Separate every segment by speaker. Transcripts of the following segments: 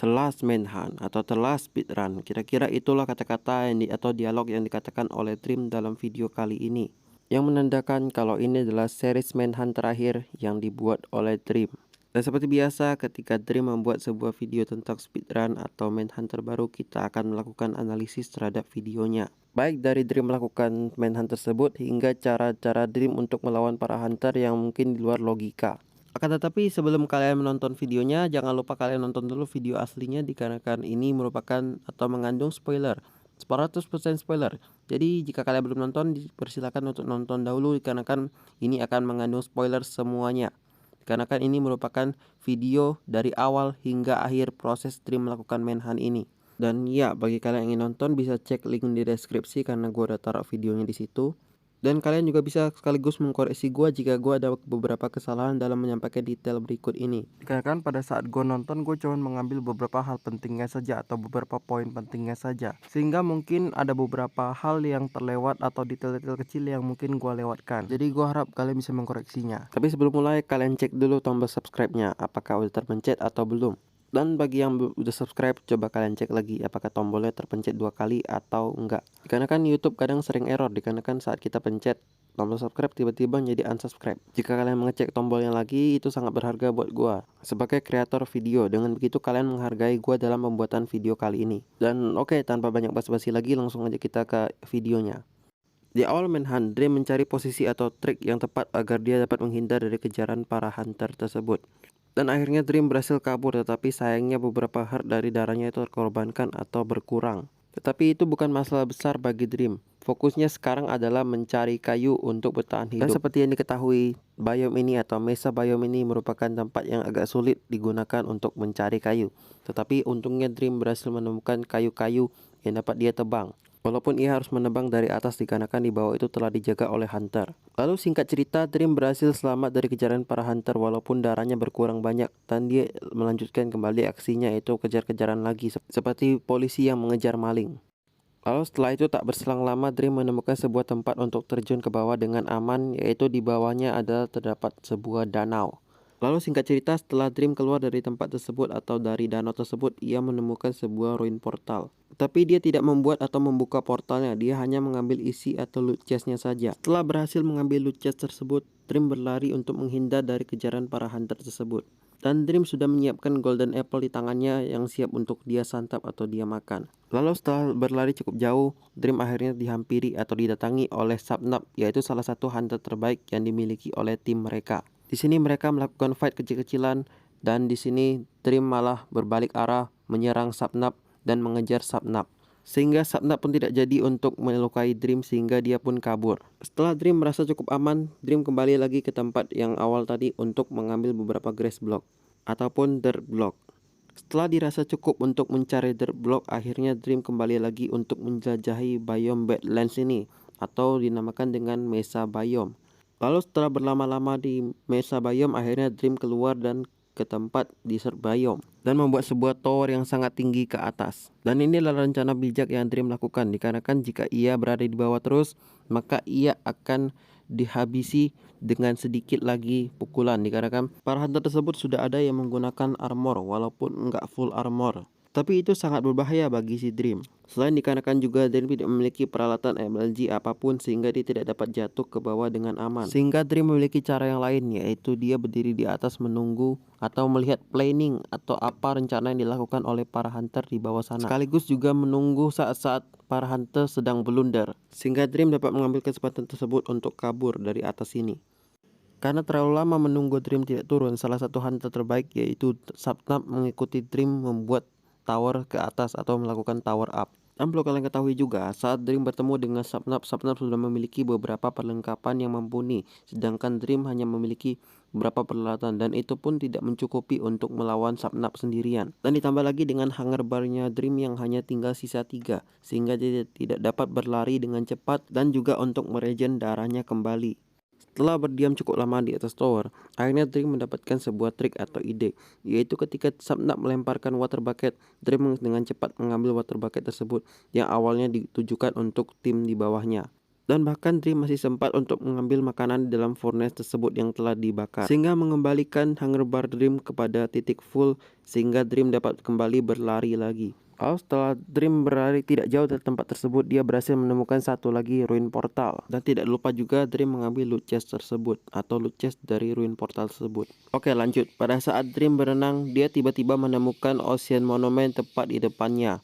Speaker 1: telah manhunt atau telah speedrun. Kira-kira itulah kata-kata atau dialog yang dikatakan oleh Dream dalam video kali ini, yang menandakan kalau ini adalah series manhunt terakhir yang dibuat oleh Dream. Dan seperti biasa, ketika Dream membuat sebuah video tentang speedrun atau manhunt terbaru, kita akan melakukan analisis terhadap videonya. Baik dari Dream melakukan manhunt tersebut hingga cara-cara Dream untuk melawan para hunter yang mungkin di luar logika. Akan tetapi sebelum kalian menonton videonya, jangan lupa kalian nonton dulu video aslinya dikarenakan ini merupakan atau mengandung spoiler. 100% spoiler. Jadi jika kalian belum nonton, dipersilakan untuk nonton dahulu dikarenakan ini akan mengandung spoiler semuanya. Dikarenakan ini merupakan video dari awal hingga akhir proses Dream melakukan manhunt ini. Dan ya, bagi kalian yang ingin nonton bisa cek link di deskripsi karena gua udah taruh videonya di situ. Dan kalian juga bisa sekaligus mengkoreksi gua jika gua ada beberapa kesalahan dalam menyampaikan detail berikut ini. Dikarenakan pada saat gua nonton, gua cuma mengambil beberapa hal pentingnya saja atau beberapa poin pentingnya saja, sehingga mungkin ada beberapa hal yang terlewat atau detail-detail kecil yang mungkin gua lewatkan. Jadi gua harap kalian bisa mengkoreksinya. Tapi sebelum mulai, kalian cek dulu tombol subscribe-nya apakah udah terpencet atau belum. Dan bagi yang udah subscribe, coba kalian cek lagi apakah tombolnya terpencet 2 kali atau enggak. Dikarenakan YouTube kadang sering error, dikarenakan saat kita pencet tombol subscribe tiba-tiba menjadi unsubscribe. Jika kalian mengecek tombolnya lagi, itu sangat berharga buat gua sebagai kreator video. Dengan begitu kalian menghargai gua dalam pembuatan video kali ini. Dan oke, tanpa banyak basa-basi lagi, langsung aja kita ke videonya. Di awal manhunt, Dream mencari posisi atau trik yang tepat agar dia dapat menghindar dari kejaran para hunter tersebut. Dan akhirnya Dream berhasil kabur, tetapi sayangnya beberapa heart dari darahnya itu terkorbankan atau berkurang. Tetapi itu bukan masalah besar bagi Dream. Fokusnya sekarang adalah mencari kayu untuk bertahan hidup. Dan seperti yang diketahui, biome ini atau Mesa biome ini merupakan tempat yang agak sulit digunakan untuk mencari kayu. Tetapi untungnya Dream berhasil menemukan kayu-kayu yang dapat dia tebang. Walaupun ia harus menebang dari atas dikarenakan di bawah itu telah dijaga oleh hunter. Lalu singkat cerita, Dream berhasil selamat dari kejaran para hunter walaupun darahnya berkurang banyak, dan dia melanjutkan kembali aksinya, yaitu kejar-kejaran lagi seperti polisi yang mengejar maling. Lalu setelah itu tak berselang lama, Dream menemukan sebuah tempat untuk terjun ke bawah dengan aman, yaitu di bawahnya terdapat sebuah danau. Lalu singkat cerita, setelah Dream keluar dari tempat tersebut atau dari danau tersebut, ia menemukan sebuah ruin portal. Tapi dia tidak membuat atau membuka portalnya, dia hanya mengambil isi atau loot chestnya saja. Setelah berhasil mengambil loot chest tersebut, Dream berlari untuk menghindar dari kejaran para hunter tersebut. Dan Dream sudah menyiapkan golden apple di tangannya yang siap untuk dia santap atau dia makan. Lalu setelah berlari cukup jauh, Dream akhirnya dihampiri atau didatangi oleh Sapnap, yaitu salah satu hunter terbaik yang dimiliki oleh tim mereka. Di sini mereka melakukan fight kecil-kecilan, dan di sini Dream malah berbalik arah menyerang Sapnap dan mengejar Sapnap. Sehingga Sapnap pun tidak jadi untuk melukai Dream sehingga dia pun kabur. Setelah Dream merasa cukup aman, Dream kembali lagi ke tempat yang awal tadi untuk mengambil beberapa grass block ataupun dirt block. Setelah dirasa cukup untuk mencari dirt block, akhirnya Dream kembali lagi untuk menjelajahi biome Badlands ini atau dinamakan dengan Mesa biome. Lalu setelah berlama-lama di Mesa biome, akhirnya Dream keluar dan ke tempat desert biome dan membuat sebuah tower yang sangat tinggi ke atas. Dan inilah rencana bijak yang Dream lakukan, dikarenakan jika ia berada di bawah terus, maka ia akan dihabisi dengan sedikit lagi pukulan, dikarenakan para hunter tersebut sudah ada yang menggunakan armor walaupun enggak full armor. Tapi itu sangat berbahaya bagi si Dream. Selain dikarenakan juga Dream tidak memiliki peralatan MLG apapun sehingga dia tidak dapat jatuh ke bawah dengan aman. Sehingga Dream memiliki cara yang lain, yaitu dia berdiri di atas menunggu atau melihat planning atau apa rencana yang dilakukan oleh para hunter di bawah sana. Sekaligus juga menunggu saat-saat para hunter sedang blunder, sehingga Dream dapat mengambil kesempatan tersebut untuk kabur dari atas sini. Karena terlalu lama menunggu Dream tidak turun, salah satu hunter terbaik yaitu Sapnap mengikuti Dream membuat tower ke atas atau melakukan tower up. Dan perlu kalian ketahui juga, saat Dream bertemu dengan Sapnap, Sapnap sudah memiliki beberapa perlengkapan yang mumpuni, sedangkan Dream hanya memiliki beberapa peralatan dan itu pun tidak mencukupi untuk melawan Sapnap sendirian. Dan ditambah lagi dengan hunger bar-nya Dream yang hanya tinggal sisa 3, sehingga dia tidak dapat berlari dengan cepat dan juga untuk meregen darahnya kembali. Setelah berdiam cukup lama di atas tower, akhirnya Dream mendapatkan sebuah trik atau ide, yaitu ketika Sapnap melemparkan water bucket, Dream dengan cepat mengambil water bucket tersebut yang awalnya ditujukan untuk tim di bawahnya. Dan bahkan Dream masih sempat untuk mengambil makanan di dalam furnace tersebut yang telah dibakar, sehingga mengembalikan hunger bar Dream kepada titik full, sehingga Dream dapat kembali berlari lagi. Lalu setelah Dream berlari tidak jauh dari tempat tersebut, dia berhasil menemukan satu lagi ruin portal. Dan tidak lupa juga Dream mengambil loot chest tersebut, atau loot chest dari ruin portal tersebut. Oke, lanjut. Pada saat Dream berenang, dia tiba-tiba menemukan Ocean Monument tepat di depannya.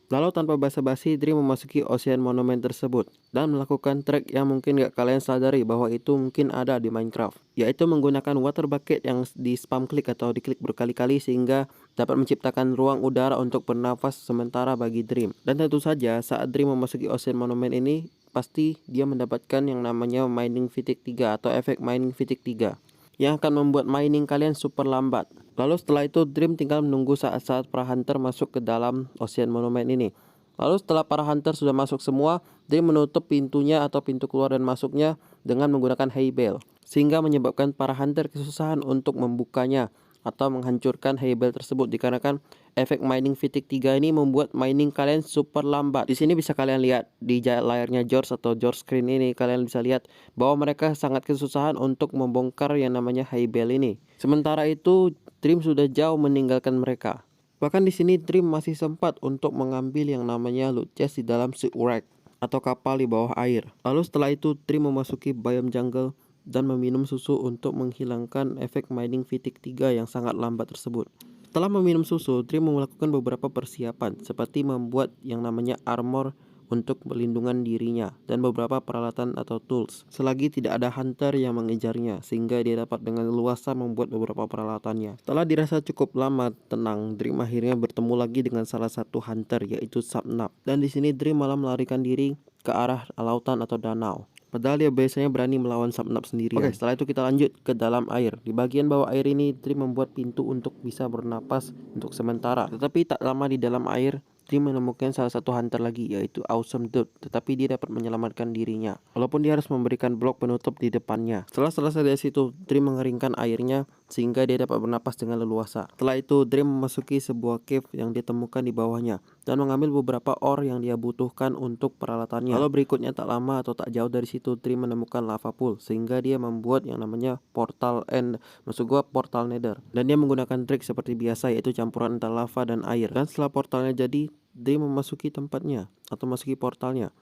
Speaker 1: Lalu tanpa basa-basi, Dream memasuki Ocean Monument tersebut dan melakukan track yang mungkin gak kalian sadari bahwa itu mungkin ada di Minecraft, yaitu menggunakan water bucket yang di spam klik atau diklik berkali-kali sehingga dapat menciptakan ruang udara untuk bernafas sementara bagi Dream. Dan tentu saja saat Dream memasuki Ocean Monument ini, pasti dia mendapatkan yang namanya mining fatigue 3 atau efek mining fatigue 3 yang akan membuat mining kalian super lambat. Lalu setelah itu Dream tinggal menunggu saat-saat para hunter masuk ke dalam Ocean Monument ini. Lalu setelah para hunter sudah masuk semua, Dream menutup pintunya atau pintu keluar dan masuknya dengan menggunakan hay bale, sehingga menyebabkan para hunter kesusahan untuk membukanya atau menghancurkan hay bale tersebut dikarenakan efek mining fatigue 3 ini membuat mining kalian super lambat. Di sini bisa kalian lihat di layarnya George atau George screen ini, kalian bisa lihat bahwa mereka sangat kesusahan untuk membongkar yang namanya hay bale ini. Sementara itu Dream sudah jauh meninggalkan mereka. Bahkan di sini Dream masih sempat untuk mengambil yang namanya loot chest di dalam shipwreck atau kapal di bawah air. Lalu setelah itu Dream memasuki biome jungle dan meminum susu untuk menghilangkan efek mining fatigue 3 yang sangat lambat tersebut. Setelah meminum susu, Dream melakukan beberapa persiapan seperti membuat yang namanya armor untuk perlindungan dirinya dan beberapa peralatan atau tools selagi tidak ada hunter yang mengejarnya, sehingga dia dapat dengan leluasa membuat beberapa peralatannya. Setelah dirasa cukup lama tenang, Dream akhirnya bertemu lagi dengan salah satu hunter yaitu Sapnap. Dan di sini Dream malah melarikan diri ke arah lautan atau danau. Padahal dia biasanya berani melawan Sapnap sendirian. Oke, setelah itu kita lanjut ke dalam air. Di bagian bawah air ini Dream membuat pintu untuk bisa bernapas untuk sementara. Tetapi tak lama di dalam air, Dream menemukan salah satu hunter lagi yaitu Awesome Dude, tetapi dia dapat menyelamatkan dirinya walaupun dia harus memberikan blok penutup di depannya. Setelah selesai dari situ, Dream mengeringkan airnya sehingga dia dapat bernapas dengan leluasa. Setelah itu Dream memasuki sebuah cave yang ditemukan di bawahnya dan mengambil beberapa ore yang dia butuhkan untuk peralatannya. Lalu berikutnya tak lama atau tak jauh dari situ Dream menemukan lava pool sehingga dia membuat yang namanya portal end, maksud gua portal nether. Dan dia menggunakan trik seperti biasa yaitu campuran antara lava dan air. Dan setelah portalnya jadi, Dream memasuki tempatnya atau memasuki portalnya.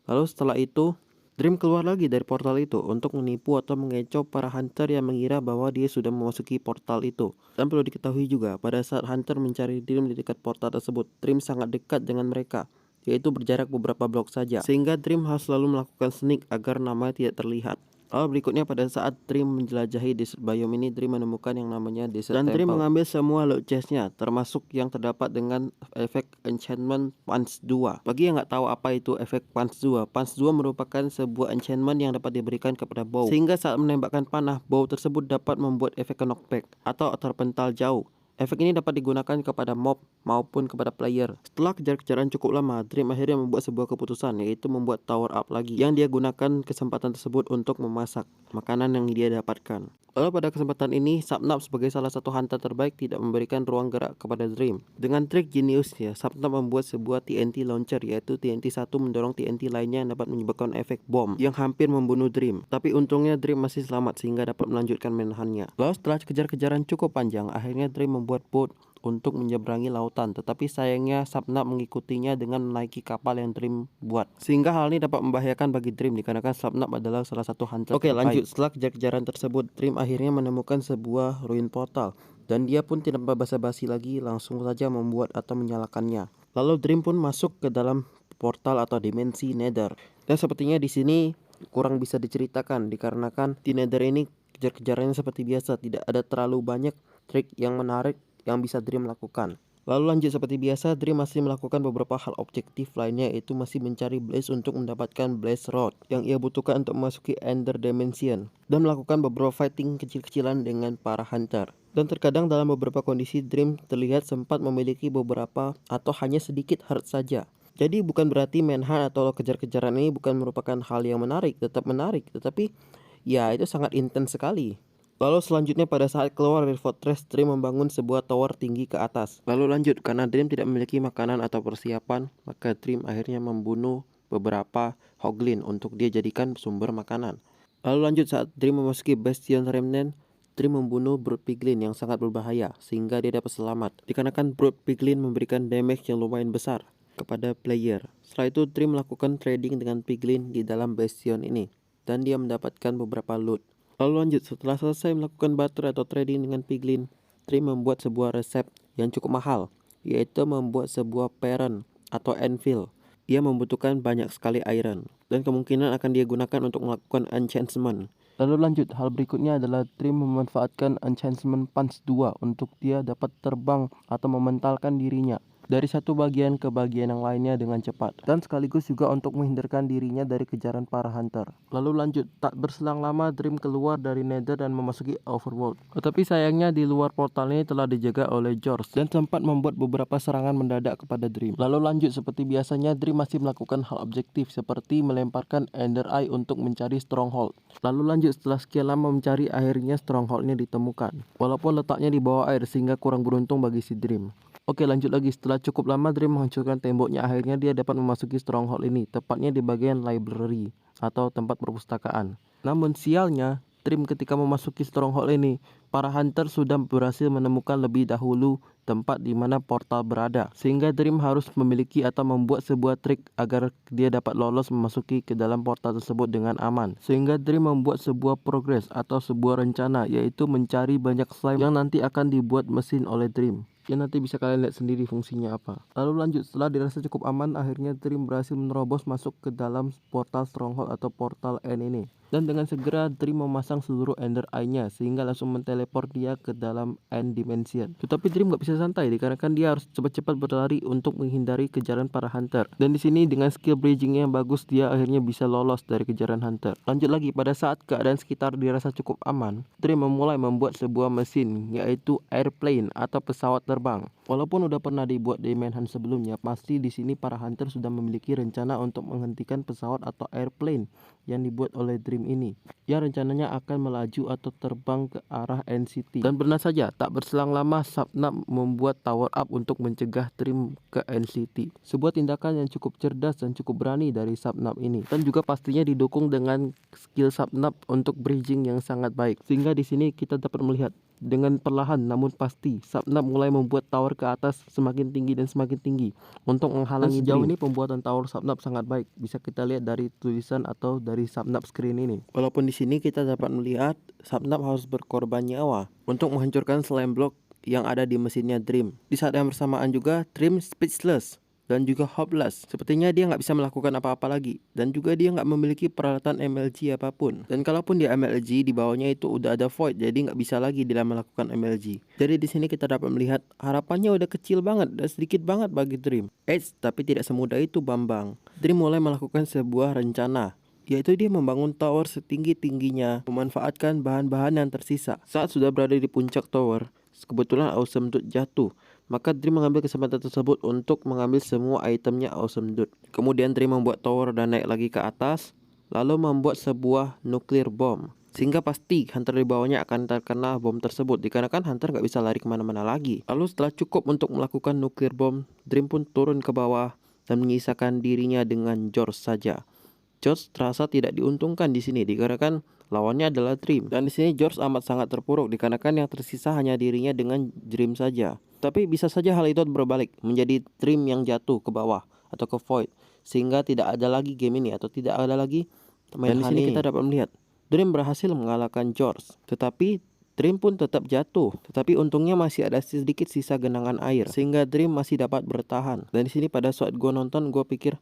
Speaker 1: Lalu setelah itu Dream keluar lagi dari portal itu untuk menipu atau mengecoh para hunter yang mengira bahwa dia sudah memasuki portal itu. Dan perlu diketahui juga, pada saat hunter mencari Dream di dekat portal tersebut, Dream sangat dekat dengan mereka, yaitu berjarak beberapa blok saja, sehingga Dream harus selalu melakukan sneak agar namanya tidak terlihat. Lalu berikutnya pada saat Dream menjelajahi desert biome ini, Dream menemukan yang namanya desert temple. Dan Dream mengambil semua loot chestnya, termasuk yang terdapat dengan efek enchantment Punch 2. Bagi yang nggak tahu apa itu efek Punch 2, Punch 2 merupakan sebuah enchantment yang dapat diberikan kepada bow, sehingga saat menembakkan panah, bow tersebut dapat membuat efek knockback atau terpental jauh. Efek ini dapat digunakan kepada mob maupun kepada player. Setelah kejar-kejaran cukup lama, Dream akhirnya membuat sebuah keputusan, yaitu membuat tower up lagi, yang dia gunakan kesempatan tersebut untuk memasak makanan yang dia dapatkan. Lalu pada kesempatan ini, Sapnap sebagai salah satu hunter terbaik tidak memberikan ruang gerak kepada Dream. Dengan trik jeniusnya, Sapnap membuat sebuah TNT launcher, yaitu TNT 1 mendorong TNT lainnya yang dapat menyebabkan efek bom yang hampir membunuh Dream. Tapi untungnya Dream masih selamat sehingga dapat melanjutkan menahannya. Lalu setelah kejar-kejaran cukup panjang, akhirnya Dream membuat boat untuk menyeberangi lautan, tetapi sayangnya Sapnap mengikutinya dengan menaiki kapal yang Dream buat, sehingga hal ini dapat membahayakan bagi Dream dikarenakan Sapnap adalah salah satu hunter terbaik. Lanjut, setelah kejar-kejaran tersebut, Dream akhirnya menemukan sebuah ruin portal dan dia pun tidak basa-basi lagi, langsung saja membuat atau menyalakannya. Lalu Dream pun masuk ke dalam portal atau dimensi Nether. Dan sepertinya di sini kurang bisa diceritakan dikarenakan di Nether ini kejar-kejarannya seperti biasa, tidak ada terlalu banyak trik yang menarik yang bisa Dream lakukan. Lalu lanjut seperti biasa, Dream masih melakukan beberapa hal objektif lainnya, yaitu masih mencari Blaze untuk mendapatkan Blaze Rod yang ia butuhkan untuk memasuki Ender Dimension dan melakukan beberapa fighting kecil-kecilan dengan para hunter. Dan terkadang dalam beberapa kondisi Dream terlihat sempat memiliki beberapa atau hanya sedikit heart saja. Jadi bukan berarti manhunt atau kejar-kejaran ini bukan merupakan hal yang menarik, tetap menarik, tetapi ya itu sangat intens sekali. Lalu selanjutnya pada saat keluar dari fortress, Dream membangun sebuah tower tinggi ke atas. Lalu lanjut, karena Dream tidak memiliki makanan atau persiapan, maka Dream akhirnya membunuh beberapa Hoglin untuk dia jadikan sumber makanan. Lalu lanjut saat Dream memasuki Bastion Remnant, Dream membunuh Brood Piglin yang sangat berbahaya sehingga dia dapat selamat. Dikarenakan Brood Piglin memberikan damage yang lumayan besar kepada player. Setelah itu Dream melakukan trading dengan Piglin di dalam Bastion ini dan dia mendapatkan beberapa loot. Lalu lanjut, setelah selesai melakukan barter atau trading dengan Piglin, Dream membuat sebuah resep yang cukup mahal, yaitu membuat sebuah parent atau anvil. Ia membutuhkan banyak sekali iron, dan kemungkinan akan dia gunakan untuk melakukan enchantment. Lalu lanjut, hal berikutnya adalah Dream memanfaatkan enchantment punch 2 untuk dia dapat terbang atau mementalkan dirinya dari satu bagian ke bagian yang lainnya dengan cepat, dan sekaligus juga untuk menghindarkan dirinya dari kejaran para hunter. Lalu lanjut, tak berselang lama Dream keluar dari Nether dan memasuki Overworld. Tetapi sayangnya di luar portal ini telah dijaga oleh George dan sempat membuat beberapa serangan mendadak kepada Dream. Lalu lanjut, seperti biasanya Dream masih melakukan hal objektif seperti melemparkan Ender Eye untuk mencari stronghold. Lalu lanjut, setelah sekian lama mencari, akhirnya strongholdnya ditemukan, walaupun letaknya di bawah air sehingga kurang beruntung bagi si Dream. Oke, lanjut lagi. Setelah cukup lama Dream menghancurkan temboknya, akhirnya dia dapat memasuki stronghold ini, tepatnya di bagian library atau tempat perpustakaan. Namun sialnya, Dream ketika memasuki stronghold ini, para hunter sudah berhasil menemukan lebih dahulu tempat di mana portal berada, sehingga Dream harus memiliki atau membuat sebuah trik agar dia dapat lolos memasuki ke dalam portal tersebut dengan aman. Sehingga Dream membuat sebuah progres atau sebuah rencana, yaitu mencari banyak slime yang nanti akan dibuat mesin oleh Dream. Ya, nanti bisa kalian lihat sendiri fungsinya apa. Lalu lanjut, setelah dirasa cukup aman, akhirnya Dream berhasil menerobos masuk ke dalam portal stronghold atau portal N ini. Dan dengan segera Dream memasang seluruh Ender Eye-nya sehingga langsung menteleport dia ke dalam End Dimension. Tetapi Dream gak bisa santai dikarenakan dia harus cepat-cepat berlari untuk menghindari kejaran para hunter. Dan di sini dengan skill bridging yang bagus, dia akhirnya bisa lolos dari kejaran hunter. Lanjut lagi, pada saat keadaan sekitar dirasa cukup aman, Dream memulai membuat sebuah mesin, yaitu airplane atau pesawat terbang. Walaupun udah pernah dibuat di Manhunt sebelumnya, pasti di sini para hunter sudah memiliki rencana untuk menghentikan pesawat atau airplane yang dibuat oleh Dream ini, yang rencananya akan melaju atau terbang ke arah NCT. Dan benar saja, tak berselang lama Sapnap membuat tower up untuk mencegah Dream ke NCT. Sebuah tindakan yang cukup cerdas dan cukup berani dari Sapnap ini, dan juga pastinya didukung dengan skill Sapnap untuk bridging yang sangat baik. Sehingga di sini kita dapat melihat dengan perlahan namun pasti Sapnap mulai membuat tower ke atas semakin tinggi dan semakin tinggi untuk menghalangi Dream. Sejauh ini pembuatan tower Sapnap sangat baik, bisa kita lihat dari tulisan atau dari Sapnap screen ini. Walaupun di sini kita dapat melihat Sapnap harus berkorban nyawa untuk menghancurkan slime block yang ada di mesinnya Dream. Di saat yang bersamaan juga Dream speechless dan juga hopeless. Sepertinya dia nggak bisa melakukan apa-apa lagi, dan juga dia nggak memiliki peralatan MLG apapun. Dan kalaupun dia MLG, di bawahnya itu udah ada void, jadi nggak bisa lagi dia melakukan MLG. Jadi di sini kita dapat melihat harapannya udah kecil banget dan sedikit banget bagi Dream. Tapi tidak semudah itu Bambang. Dream mulai melakukan sebuah rencana, yaitu dia membangun tower setinggi-tingginya, memanfaatkan bahan-bahan yang tersisa. Saat sudah berada di puncak tower, kebetulan Awesome Dude jatuh. Maka Dream mengambil kesempatan tersebut untuk mengambil semua itemnya Awesome Dude. Kemudian Dream membuat tower dan naik lagi ke atas, lalu membuat sebuah nuclear bomb, sehingga pasti hunter di bawahnya akan terkena bom tersebut, dikarenakan hunter nggak bisa lari kemana-mana lagi. Lalu setelah cukup untuk melakukan nuclear bomb, Dream pun turun ke bawah dan menyisakan dirinya dengan George saja. George terasa tidak diuntungkan di sini dikarenakan lawannya adalah Dream, dan di sini George amat sangat terpuruk dikarenakan yang tersisa hanya dirinya dengan Dream saja. Tapi bisa saja hal itu berbalik menjadi Dream yang jatuh ke bawah atau ke void, sehingga tidak ada lagi game ini atau tidak ada lagi main. Dan di sini kita dapat melihat Dream berhasil mengalahkan George, tetapi Dream pun tetap jatuh. Tetapi untungnya masih ada sedikit sisa genangan air sehingga Dream masih dapat bertahan. Dan di sini pada saat gue nonton, gue pikir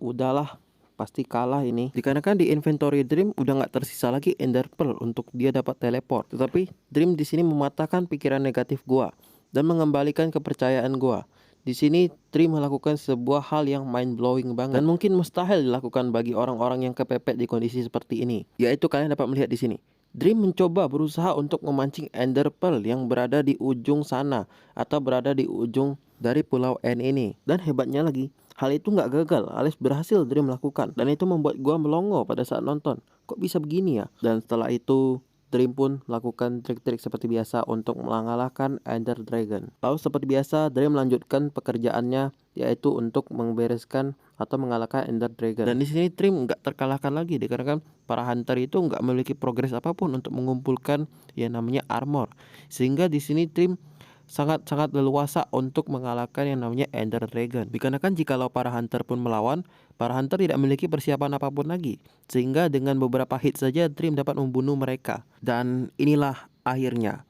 Speaker 1: udahlah, pasti kalah ini, dikarenakan di inventory Dream udah nggak tersisa lagi Ender Pearl untuk dia dapat teleport. Tetapi Dream di sini mematahkan pikiran negatif gua dan mengembalikan kepercayaan gua. Di sini Dream melakukan sebuah hal yang mind blowing banget dan mungkin mustahil dilakukan bagi orang-orang yang kepepet di kondisi seperti ini. Yaitu kalian dapat melihat di sini. Dream mencoba berusaha untuk memancing Ender Pearl yang berada di ujung sana atau berada di ujung dari pulau N ini. Dan hebatnya lagi, hal itu nggak gagal, alias berhasil Dream melakukan. Dan itu membuat gua melongo pada saat nonton. Kok bisa begini ya? Dan setelah itu Dream pun melakukan trik-trik seperti biasa untuk mengalahkan Ender Dragon. Lalu seperti biasa, Dream melanjutkan pekerjaannya, yaitu untuk membereskan atau mengalahkan Ender Dragon. Dan di sini Dream nggak terkalahkan lagi, dikarenakan para hunter itu nggak memiliki progres apapun untuk mengumpulkan yang namanya armor. Sehingga di sini Dream sangat-sangat leluasa untuk mengalahkan yang namanya Ender Dragon. Dikarenakan jikalau para hunter pun melawan, para hunter tidak memiliki persiapan apapun lagi. Sehingga dengan beberapa hit saja Dream dapat membunuh mereka. Dan inilah akhirnya.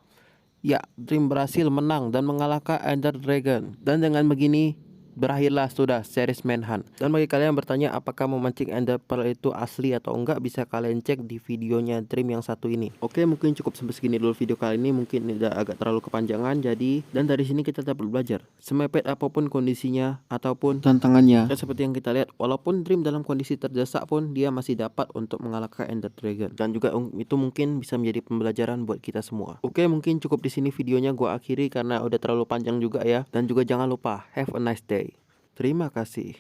Speaker 1: Ya, Dream berhasil menang dan mengalahkan Ender Dragon. Dan dengan begini berakhirlah sudah series Manhunt. Dan bagi kalian yang bertanya apakah memancing Ender Pearl itu asli atau enggak, bisa kalian cek di videonya Dream yang satu ini. Oke, mungkin cukup sampai segini dulu video kali ini. Mungkin udah agak terlalu kepanjangan, jadi dan dari sini kita dapat belajar semepet apapun kondisinya ataupun tantangannya, dan seperti yang kita lihat, walaupun Dream dalam kondisi terdesak pun dia masih dapat untuk mengalahkan Ender Dragon. Dan juga itu mungkin bisa menjadi pembelajaran buat kita semua. Oke, mungkin cukup di sini videonya gua akhiri karena udah terlalu panjang juga ya. Dan juga jangan lupa have a nice day. Terima kasih.